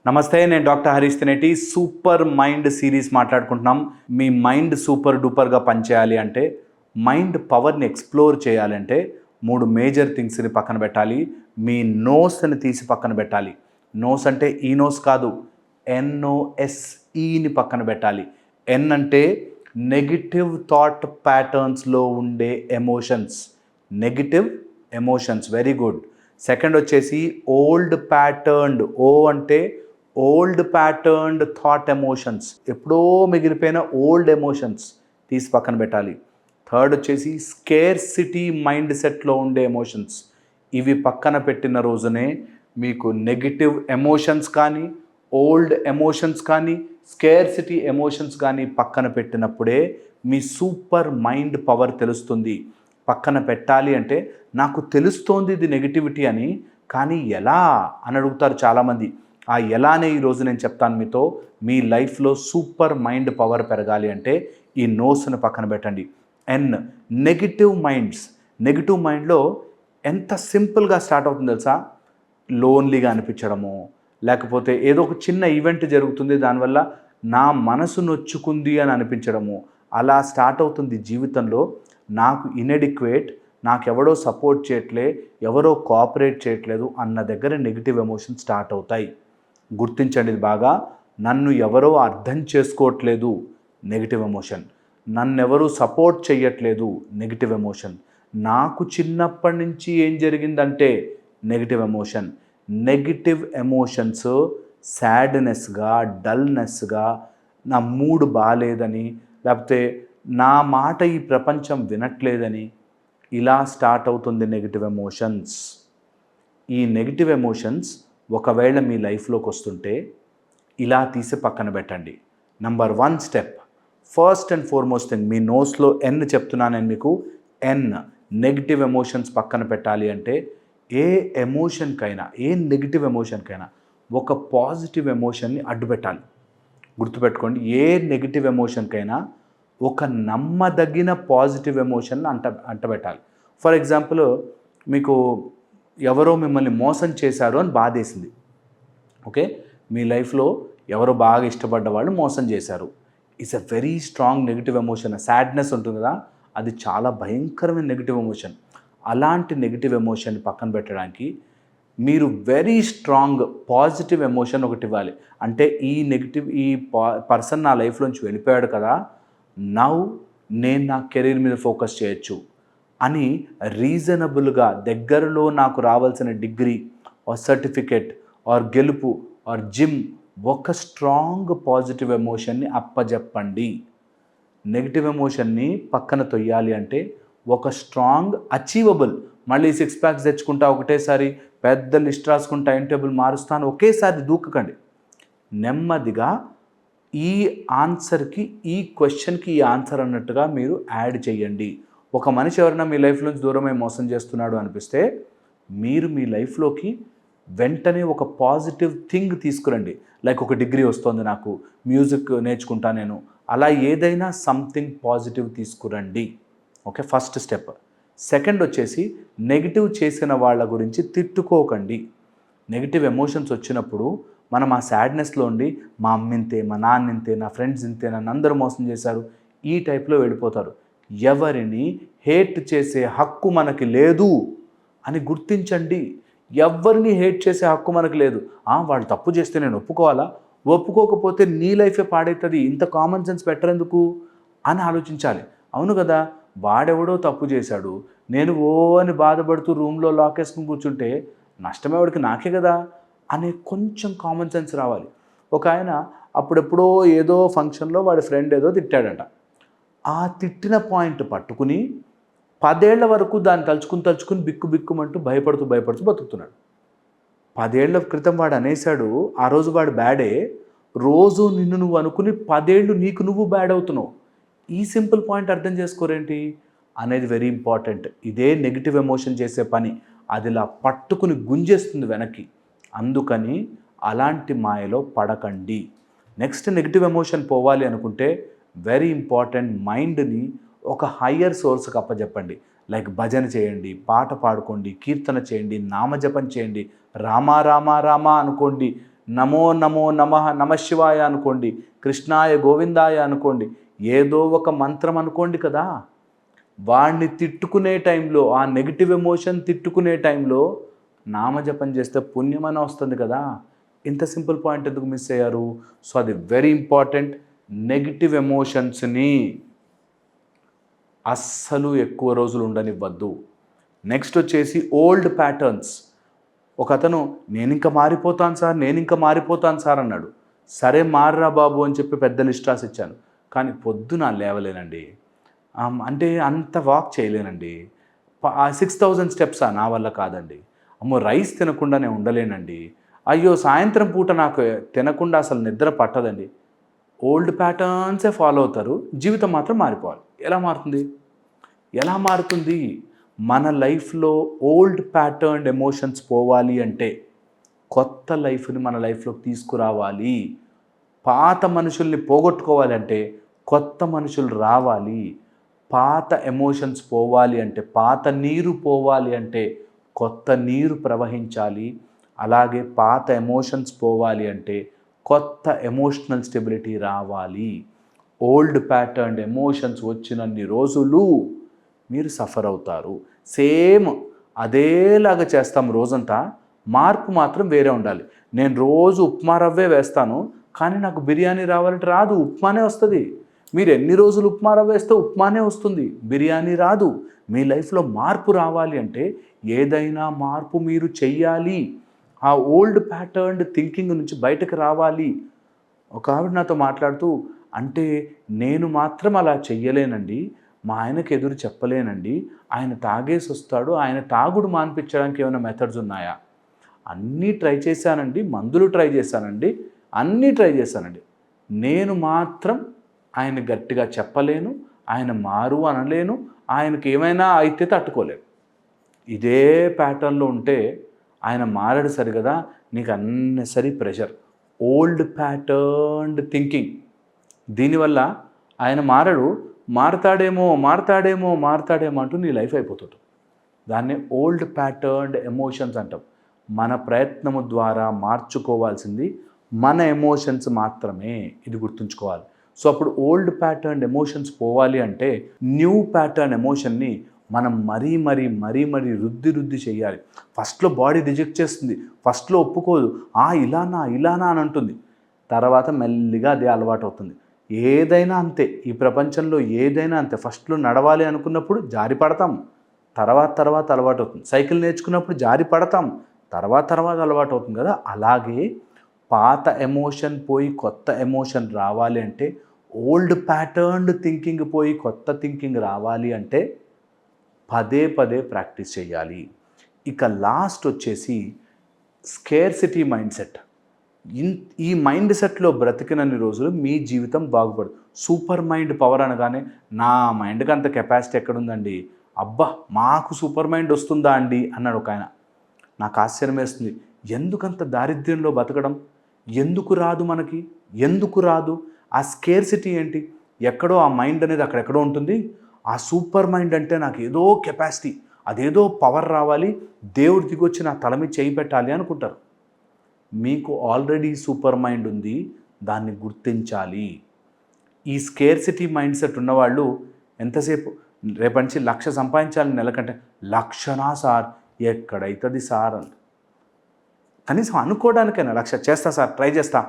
నమస్తే, నేను doctor Harish Tineti. Super mind series మాట్లాడుకుంటున్నాం. మీ మైండ్ సూపర్ డూపర్గా పనిచేయాలి అంటే, మైండ్ పవర్ని ఎక్స్ప్లోర్ చేయాలంటే 3 మేజర్ థింగ్స్ని పక్కన పెట్టాలి. మీ నోస్ని తీసి పక్కన పెట్టాలి. నోస్ అంటే ఈ నోస్ కాదు, NOSEని పక్కన పెట్టాలి. ఎన్ అంటే నెగిటివ్ థాట్ ప్యాటర్న్స్లో ఉండే emotions. Negative emotions, very good. Second వచ్చేసి ఓల్డ్ ప్యాటర్న్డ్. ఓ అంటే ఓల్డ్ ప్యాటర్న్డ్ థాట్ ఎమోషన్స్, ఎప్పుడో మిగిలిపోయిన ఓల్డ్ ఎమోషన్స్ తీసి పక్కన పెట్టాలి. థర్డ్ వచ్చేసి స్కేర్సిటీ మైండ్ సెట్లో ఉండే ఎమోషన్స్. ఇవి పక్కన పెట్టిన రోజునే మీకు నెగిటివ్ ఎమోషన్స్ కానీ, ఓల్డ్ ఎమోషన్స్ కానీ, స్కేర్సిటీ ఎమోషన్స్ కానీ పక్కన పెట్టినప్పుడే మీ సూపర్ మైండ్ పవర్ తెలుస్తుంది. పక్కన పెట్టాలి అంటే, నాకు తెలుస్తోంది ఇది నెగిటివిటీ అని, కానీ ఎలా అని అడుగుతారు చాలామంది. ఆ ఎలానే ఈరోజు నేను చెప్తాను మీతో. మీ లైఫ్లో సూపర్ మైండ్ పవర్ పెరగాలి అంటే ఈ నోస్ని పక్కన పెట్టండి. Negative minds. నెగిటివ్ మైండ్లో ఎంత సింపుల్గా స్టార్ట్ అవుతుంది తెలుసా? లోన్లీగా అనిపించడము, లేకపోతే ఏదో ఒక చిన్న ఈవెంట్ జరుగుతుంది, దానివల్ల నా మనసు నొచ్చుకుంది అని అనిపించడము. అలా స్టార్ట్ అవుతుంది జీవితంలో. నాకు ఇన్ఎడిక్వేట్, నాకెవడో సపోర్ట్ చేయట్లే, ఎవరో కోఆపరేట్ చేయట్లేదు అన్న దగ్గర నెగిటివ్ ఎమోషన్ స్టార్ట్ అవుతాయి. గుర్తించండి ఇది బాగా. నన్ను ఎవరో అర్థం చేసుకోవట్లేదు, నెగిటివ్ ఎమోషన్. నన్నెవరూ సపోర్ట్ చేయట్లేదు, నెగిటివ్ ఎమోషన్. నాకు చిన్నప్పటి నుంచి ఏం జరిగిందంటే నెగిటివ్ ఎమోషన్. నెగిటివ్ ఎమోషన్స్ సాడ్నెస్గా, డల్నెస్గా, నా మూడ్ బాగాలేదని, లేకపోతే నా మాట ఈ ప్రపంచం వినట్లేదని, ఇలా స్టార్ట్ అవుతుంది నెగిటివ్ ఎమోషన్స్. ఈ నెగిటివ్ ఎమోషన్స్ ఒకవేళ మీ లైఫ్లోకి వస్తుంటే ఇలా తీసి పక్కన పెట్టండి. Number 1 step, first and foremost thing, మీ నోస్లో ఎన్ చెప్తున్నాను నేను మీకు. నెగిటివ్ ఎమోషన్స్ పక్కన పెట్టాలి అంటే ఏ ఎమోషన్కైనా, ఏ నెగిటివ్ ఎమోషన్కైనా ఒక పాజిటివ్ ఎమోషన్ని అడ్డుపెట్టాలి. గుర్తుపెట్టుకోండి, ఏ నెగిటివ్ ఎమోషన్కైనా ఒక నమ్మదగిన పాజిటివ్ ఎమోషన్ అంటబెట్టాలి. ఫర్ ఎగ్జాంపుల్, మీకు ఎవరో మిమ్మల్ని మోసం చేశారు అని బాధేసింది. ఓకే, మీ లైఫ్లో ఎవరో బాగా ఇష్టపడ్డ వాళ్ళు మోసం చేశారు. It's a very strong negative emotion. Sadness ఉంటుంది కదా, అది చాలా భయంకరమైన నెగిటివ్ ఎమోషన్. అలాంటి నెగిటివ్ ఎమోషన్ పక్కన పెట్టడానికి మీరు వెరీ స్ట్రాంగ్ పాజిటివ్ ఎమోషన్ ఒకటి ఇవ్వాలి. అంటే ఈ పర్సన్ నా లైఫ్లోంచి వెళ్ళిపోయాడు కదా, నౌ నేను నా కెరీర్ మీద ఫోకస్ చేయొచ్చు అని రీజనబుల్గా, దగ్గరలో నాకు రావాల్సిన డిగ్రీ ఆర్ సర్టిఫికెట్ ఆర్ గెలుపు ఆర్ జిమ్, ఒక స్ట్రాంగ్ పాజిటివ్ ఎమోషన్ని అప్పజెప్పండి. నెగిటివ్ ఎమోషన్ని పక్కన తొయ్యాలి అంటే ఒక స్ట్రాంగ్ అచీవబుల్, మళ్ళీ 6 ప్యాక్స్ తెచ్చుకుంటా, ఒకటేసారి పెద్ద లిస్ట్ రాసుకుంటా, టైం టేబుల్ మారుస్తాను, ఒకేసారి దూకకండి. నెమ్మదిగా ఈ ఆన్సర్కి, ఈ క్వశ్చన్కి ఈ ఆన్సర్ అన్నట్టుగా మీరు యాడ్ చేయండి. ఒక మనిషి ఎవరైనా మీ లైఫ్ నుంచి దూరమై మోసం చేస్తున్నాడు అనిపిస్తే, మీరు మీ లైఫ్లోకి వెంటనే ఒక పాజిటివ్ థింగ్ తీసుకురండి. లైక్ ఒక డిగ్రీ వస్తుంది నాకు, మ్యూజిక్ నేర్చుకుంటా నేను, అలా ఏదైనా సంథింగ్ పాజిటివ్ తీసుకురండి. Okay, first step. సెకండ్ వచ్చేసి, నెగిటివ్ చేసిన వాళ్ళ గురించి తిట్టుకోకండి. నెగిటివ్ ఎమోషన్స్ వచ్చినప్పుడు మనం ఆ సాడ్నెస్లో ఉండి, మా అమ్మ ఇంతే, మా నాన్న ఇంతే, నా ఫ్రెండ్స్ ఇంతే, నన్ను అందరూ మోసం చేశారు, ఈ టైప్లో వెళ్ళిపోతారు. ఎవరిని హేట్ చేసే హక్కు మనకి లేదు అని గుర్తించండి. ఎవరిని హేట్ చేసే హక్కు మనకు లేదు. వాళ్ళు తప్పు చేస్తే నేను ఒప్పుకోవాలా? ఒప్పుకోకపోతే నీ లైఫే పాడవుతుంది, ఇంత కామన్ సెన్స్ పెట్టరెందుకు అని ఆలోచించాలి. అవును కదా, వాడెవడో తప్పు చేశాడు, నేను అని బాధపడుతూ రూమ్లో లాకేసుకుని కూర్చుంటే నష్టమేవాడికి, నాకే కదా అనే కొంచెం కామన్ సెన్స్ రావాలి. ఒక ఆయన అప్పుడెప్పుడో ఏదో ఫంక్షన్లో వాడి ఫ్రెండ్ ఏదో తిట్టాడట. ఆ తిట్టిన పాయింట్ పట్టుకుని 10 ఏళ్ల వరకు దాన్ని తలుచుకుని బిక్కుమంటూ భయపడుతూ బతుకుతున్నాడు. 10 ఏళ్ల క్రితం వాడు అనేశాడు, ఆ రోజు వాడు బ్యాడే, రోజు నిన్ను నువ్వు అనుకుని 10 ఏళ్ళు నీకు నువ్వు బ్యాడ్ అవుతున్నావు. ఈ సింపుల్ పాయింట్ అర్థం చేసుకోరేంటి అనేది వెరీ ఇంపార్టెంట్. ఇదే నెగిటివ్ ఎమోషన్ చేసే పని, అది ఇలా పట్టుకుని గుంజేస్తుంది వెనక్కి. అందుకని అలాంటి మాయలో పడకండి. నెక్స్ట్, నెగిటివ్ ఎమోషన్ పోవాలి అనుకుంటే వెరీ ఇంపార్టెంట్, మైండ్ని ఒక హయ్యర్ సోర్స్కి అప్పచెప్పండి. లైక్ భజన చేయండి, పాట పాడుకోండి, కీర్తన చేయండి, నామజపం చేయండి, రామా రామా రామా అనుకోండి. నమో నమో నమః నమశివాయ అనుకోండి, కృష్ణాయ గోవిందాయ అనుకోండి, ఏదో ఒక మంత్రం అనుకోండి కదా. వాడిని తిట్టుకునే టైంలో, ఆ నెగిటివ్ ఎమోషన్ తిట్టుకునే టైంలో నామజపం చేస్తే పుణ్యమని వస్తుంది కదా. ఇంత సింపుల్ పాయింట్ ఎందుకు మిస్ అయ్యారు? సో అది వెరీ ఇంపార్టెంట్. నెగిటివ్ ఎమోషన్స్ని అస్సలు ఎక్కువ రోజులు ఉండనివ్వద్దు. నెక్స్ట్ వచ్చేసి ఓల్డ్ ప్యాటర్న్స్. ఒకతను నేను ఇంకా మారిపోతాను సార్ అన్నాడు. సరే మారరా బాబు అని చెప్పి పెద్ద లిస్ట్ రాసి ఇచ్చాను. కానీ పొద్దున లేవలేనండి, అంటే అంత వాక్ చేయలేనండి, 6000 స్టెప్సా, నా వల్ల కాదండి. అమ్మో రైస్ తినకుండా నేను ఉండలేనండి, అయ్యో సాయంత్రం పూట నాకు తినకుండా అసలు నిద్ర పట్టదండి. ఓల్డ్ ప్యాటర్న్సే ఫాలో అవుతారు, జీవితం మాత్రం మారిపోవాలి. ఎలా మారుతుంది? మన లైఫ్లో ఓల్డ్ ప్యాటర్న్ ఎమోషన్స్ పోవాలి అంటే కొత్త లైఫ్ని మన లైఫ్లోకి తీసుకురావాలి. పాత మనుషుల్ని పోగొట్టుకోవాలి అంటే కొత్త మనుషులు రావాలి. పాత ఎమోషన్స్ పోవాలి అంటే, పాత నీరు పోవాలి అంటే కొత్త నీరు ప్రవహించాలి. అలాగే పాత ఎమోషన్స్ పోవాలి అంటే కొత్త ఎమోషనల్ స్టెబిలిటీ రావాలి. ఓల్డ్ ప్యాటర్న్ ఎమోషన్స్ వచ్చినన్ని రోజులు మీరు సఫర్ అవుతారు. సేమ్ అదేలాగా చేస్తాం రోజంతా, మార్పు మాత్రం వేరే ఉండాలి. నేను రోజు ఉప్మా రవ్వే వేస్తాను, కానీ నాకు బిర్యానీ రావాలంటే రాదు, ఉప్మానే వస్తుంది. మీరు ఎన్ని రోజులు ఉప్మా రవ్వ వేస్తే ఉప్మానే వస్తుంది, బిర్యానీ రాదు. మీ లైఫ్లో మార్పు రావాలి అంటే ఏదైనా మార్పు మీరు చెయ్యాలి. ఆ ఓల్డ్ ప్యాటర్న్ థింకింగ్ నుంచి బయటకు రావాలి. ఒక ఆవిడ నాతో మాట్లాడుతూ, అంటే నేను మాత్రం అలా చెయ్యలేనండి, మా ఆయనకు ఎదురు చెప్పలేనండి, ఆయన తాగేసి వస్తాడు, ఆయన తాగుడు మాన్పించడానికి ఏమైనా మెథడ్స్ ఉన్నాయా? అన్నీ ట్రై చేశానండి, మందులు ట్రై చేశానండి, అన్నీ ట్రై చేశానండి, నేను మాత్రం ఆయన గట్టిగా చెప్పలేను, ఆయన మారు అనలేను, ఆయనకి ఏమైనా అయితే తట్టుకోలేను. ఇదే ప్యాటర్న్లో ఉంటే ఆయన మారడు సరిగదా, నీకు unnecessary pressure. Old patterned thinking. దీనివల్ల ఆయన మారతాడేమో అంటూ నీ లైఫ్ అయిపోతుంది. దాన్ని ఓల్డ్ ప్యాటర్న్డ్ ఎమోషన్స్ అంటాం. మన ప్రయత్నము ద్వారా మార్చుకోవాల్సింది మన ఎమోషన్స్ మాత్రమే, ఇది గుర్తుంచుకోవాలి. సో అప్పుడు ఓల్డ్ ప్యాటర్న్ ఎమోషన్స్ పోవాలి అంటే న్యూ ప్యాటర్న్ ఎమోషన్ని మనం మరీ రుద్ది చేయాలి. ఫస్ట్లో బాడీ రిజెక్ట్ చేస్తుంది, ఫస్ట్లో ఒప్పుకోదు, ఇలానా అని అంటుంది. తర్వాత మెల్లిగా అదే అలవాటు అవుతుంది. ఏదైనా అంతే, ఈ ప్రపంచంలో ఏదైనా అంతే. ఫస్ట్లో నడవాలి అనుకున్నప్పుడు జారి పడతాం, తర్వాత అలవాటు అవుతుంది. సైకిల్ నేర్చుకున్నప్పుడు జారి పడతాం, తర్వాత అలవాటు అవుతుంది కదా. అలాగే పాత ఎమోషన్ పోయి కొత్త ఎమోషన్ రావాలి అంటే, ఓల్డ్ ప్యాటర్న్డ్ థింకింగ్ పోయి కొత్త థింకింగ్ రావాలి అంటే పదే ప్రాక్టీస్ చేయాలి. ఇక లాస్ట్ వచ్చేసి స్కేర్సిటీ మైండ్ సెట్. ఈ మైండ్ సెట్లో బ్రతికినన్ని రోజులు మీ జీవితం బాగుపడదు. సూపర్ మైండ్ పవర్ అనగానే నా మైండ్కి అంత కెపాసిటీ ఎక్కడుందండి, అబ్బా మాకు సూపర్ మైండ్ వస్తుందా అండి అన్నాడు ఒక ఆయన. నాకు ఆశ్చర్యం వేస్తుంది, ఎందుకంత దారిద్ర్యంలో బతకడం? ఎందుకు రాదు మనకి? ఎందుకు రాదు? ఆ స్కేర్సిటీ ఏంటి? ఎక్కడో ఆ మైండ్ అనేది అక్కడెక్కడో ఉంటుంది. ఆ సూపర్ మైండ్ అంటే నాకు ఏదో కెపాసిటీ, అదేదో పవర్ రావాలి, దేవుడు దిగొచ్చి నా తల మీద చేయి పెట్టాలి అనుకుంటారు. మీకు ఆల్రెడీ సూపర్ మైండ్ ఉంది, దాన్ని గుర్తించాలి. ఈ స్కేర్సిటీ మైండ్ సెట్ ఉన్నవాళ్ళు ఎంతసేపు రేపటి నుంచి 1,00,000 సంపాదించాలి నెలకంటే, 1,00,000నా సార్, ఎక్కడైతుంది సార్ అని కనీసం అనుకోవడానికైనా 1,00,000 చేస్తా సార్, ట్రై చేస్తా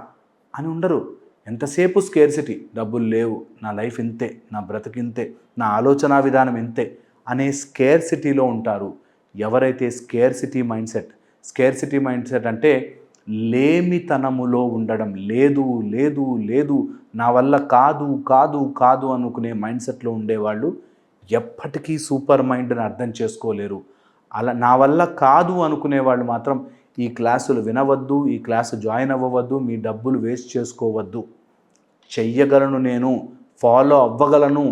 అని ఉండరు. ఎంతసేపు స్కేర్సిటీ, డబ్బులు లేవు, నా లైఫ్ ఇంతే, నా బ్రతికింతే, నా ఆలోచన విధానం ఇంతే అనే స్కేర్సిటీలో ఉంటారు. ఎవరైతే స్కేర్సిటీ మైండ్ సెట్ అంటే లేమితనములో ఉండడం, లేదు నా వల్ల కాదు అనుకునే మైండ్ సెట్లో ఉండేవాళ్ళు ఎప్పటికీ సూపర్ మైండ్ని అర్థం చేసుకోలేరు. అలా నా వల్ల కాదు అనుకునే వాళ్ళు మాత్రం ఈ క్లాసులు వినవద్దు, ఈ క్లాసు జాయిన్ అవ్వవద్దు, మీ డబ్బులు వేస్ట్ చేసుకోవద్దు. చెయ్యగలను, నేను ఫాలో అవ్వగలను,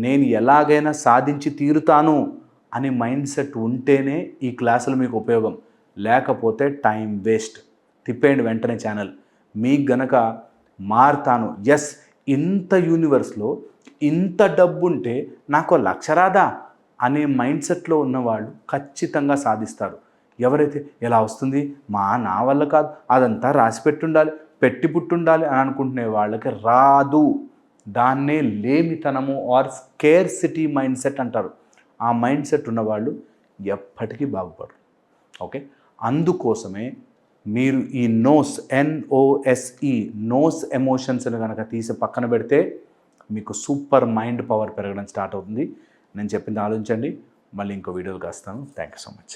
నేను ఎలాగైనా సాధించి తీరుతాను అని మైండ్ సెట్ ఉంటేనే ఈ క్లాసులు మీకు ఉపయోగం. లేకపోతే టైం వేస్ట్. తిప్పేయండి వెంటనే ఛానల్. మీకు గనక మారుతాను, ఎస్ ఇంత యూనివర్స్లో ఇంత డబ్బు ఉంటే నాకు 1,00,000 రాదా అనే మైండ్ సెట్లో ఉన్నవాళ్ళు ఖచ్చితంగా సాధిస్తారు. ఎవరైతే ఎలా వస్తుంది నా వల్ల కాదు, అదంతా రాసి పెట్టుండాలి, పెట్టి పుట్టుండాలి అని అనుకుంటునే వాళ్ళకి రాదు. దాన్నే లేమితనము ఆర్ స్కేర్సిటీ మైండ్ సెట్ అంటారు. ఆ మైండ్ సెట్ ఉన్నవాళ్ళు ఎప్పటికీ బాగుపడరు. ఓకే, అందుకోసమే మీరు ఈ NOSE నోస్ ఎమోషన్స్ని కనుక తీసి పక్కన పెడితే మీకు సూపర్ మైండ్ పవర్ పెరగడం స్టార్ట్ అవుతుంది. నేను చెప్పింది ఆలోచించండి. మళ్ళీ ఇంకో వీడియోలు వస్తాను. Thank you so much.